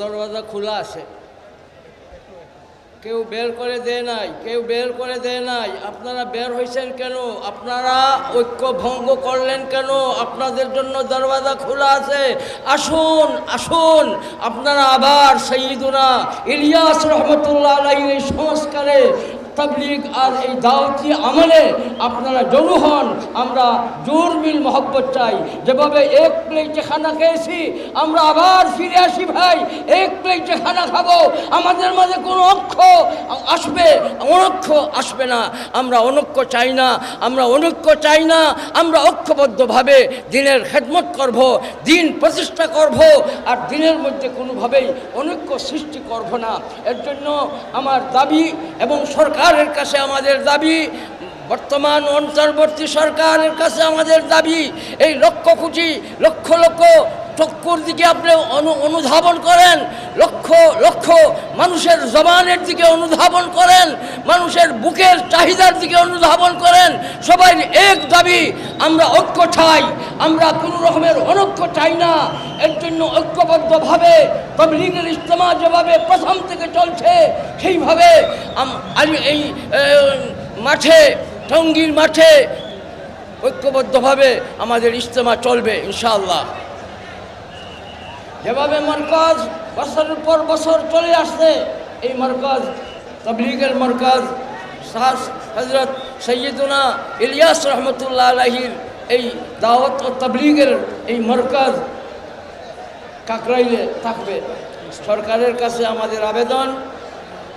দরওয়াজা খোলা আছে, কেউ বের করে দেয় নাই, কেউ বের করে দেয় নাই। আপনারা বের হয়েছেন কেন? আপনারা ঐক্য ভঙ্গ করলেন কেন? আপনাদের জন্য দরওয়াজা খোলা আছে। আসুন আসুন, আপনারা আবার সৈয়দুনা ইলিয়াস রহমতুল্লাহ আলাইহির এই সংস্কারে তাবলীগ আর এই দাওয়াতি আমলে আপনারা জড়ো হন। আমরা জোর মিল মহব্বত চাই। যেভাবে এক প্লেটে খানা খেয়েছি, আমরা আবার ফিরে আসি ভাই, এক প্লেটে খানা খাবো। আমাদের মাঝে কোনো অক্ষ আসবে, অনক্ষ আসবে না। আমরা অনক্ষ চাই না, আমরা অনৈক্য চাই না। আমরা ঐক্যবদ্ধভাবে দিনের খেদমত করব, দিন প্রতিষ্ঠা করব, আর দিনের মধ্যে কোনোভাবেই অনৈক্য সৃষ্টি করব না। এর জন্য আমার দাবি এবং সরকারের কাছে আমাদের দাবি, বর্তমান অন্তর্বর্তী সরকারের কাছে আমাদের দাবি, এই লক্ষ কোটি লক্ষ লক্ষ চক্ষুর দিকে আপনি অনুধাবন করেন, লক্ষ লক্ষ মানুষের জবানের দিকে অনুধাবন করেন, মানুষের বুকের চাহিদার দিকে অনুধাবন করেন। সবাই এক দাবি, আমরা ঐক্য চাই, আমরা কোনো রকমের অনৈক্য চাই না। এর জন্য ঐক্যবদ্ধভাবে তাবলীগের ইজতেমা যেভাবে প্রথম থেকে চলছে, সেইভাবে এই মাঠে, টঙ্গীর মাঠে ঐক্যবদ্ধভাবে আমাদের ইজতেমা চলবে ইনশাআল্লাহ। যেভাবে মারকাজ বছরের পর বছর চলে আসছে, এই মারকাজ তাবলীগের মারকাজ হযরত সৈয়দুনা ইলিয়াস রহমতুল্লাহ আলাইহির এই দাওয়াত ও তাবলীগের এই মারকাজ কাকরাইলে থাকবে। সরকারের কাছে আমাদের আবেদন,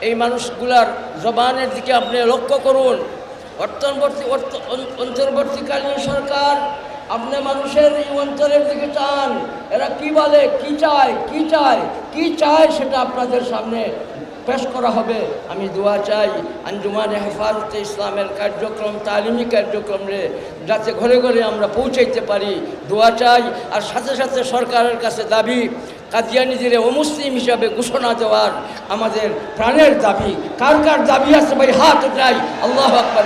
এই মানুষগুলার জবানের দিকে আপনি লক্ষ্য করুন। অন্তর্বর্তীকালীন সরকার আপনি মানুষের এই অন্তরের দিকে চান, এরা কি বলে, কি চায়, কি চায়, কি চায় সেটা আপনাদের সামনে পেশ করা হবে। আমি দোয়া চাই আঞ্জুমানে হেফাজতে ইসলামের কার্যক্রম, তালিমি কার্যক্রমে যাতে ঘরে ঘরে আমরা পৌঁছাইতে পারি, দোয়া চাই। আর সাথে সাথে সরকারের কাছে দাবি, কাদিয়ানীদের অমুসলিম হিসাবে ঘোষণা দেওয়ার আমাদের প্রাণের দাবি। কার কার দাবি আছে ভাই হাত উঠাই, আল্লাহু আকবার।